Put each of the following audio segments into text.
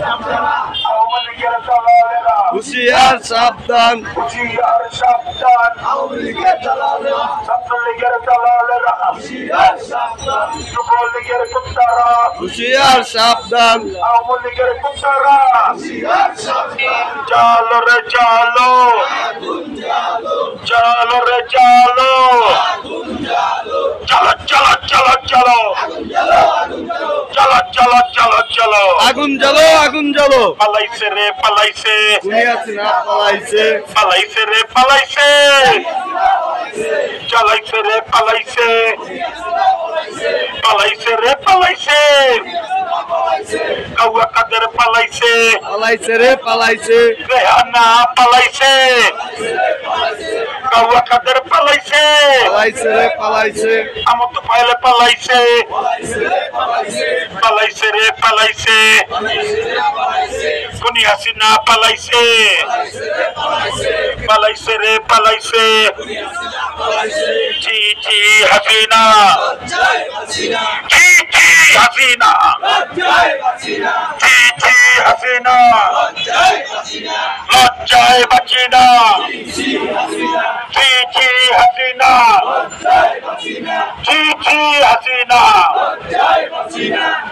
আওয়ামী লীগের দালালেরা হুঁশিয়ার সাবধান, হুঁশিয়ার সাবধান, ছাত্রলীগের দালালেরা যুবলীগের কুত্তারা, হুঁশিয়ার সাবধান, আওয়ামী লীগের কুত্তারা, চালো রে চালো, চালো রে চালো, চলো চলো চলো চলো, চলো চলো চলো চলো, আগুন জ্বালো, আগুন জ্বালো। পালাইছে রে পালাইছে, দুনিয়াতে না পালাইছে, পালাইছে রে পালাইছে, চালাইছে রে পালাইছে, পালাইছে রে পালাইছে, কাউয়া কাদের পালাইছে, পালাইছে রে পালাইছে, রেহানা পালাইছে, কাউয়া কাদের পালাইছে, পালাইছে রে পালাইছে, আমত পাইলে পালাইছে, পালাইছে রে পালাইছে, খুনি হাসিনা পালাইছে, পালাইছে রে পালাইছে, জি জি হাসিনা, জি জি হাসিনা, জি জি হাসিনা, লজ্জায় বাঁচি না, জি জি হাসিনা, জি জি হাসিনা,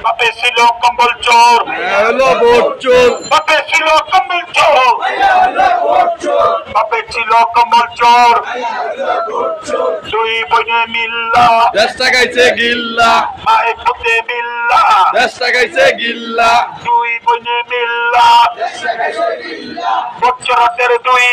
বাপে ছিল কম্বল চোর, হলো ভোট চোর, বাপে ছিল কম্বল চোর, বাপে ছিল কম্বল চোর, দুই বইনে মিল্লা, দেশ টাকাইছে গিল্লা, মায়ে পুতে মিল্লা, দেশ টাকাইছে গিল্লা, দুই বইনে মিল্লা, বছরাতের দুই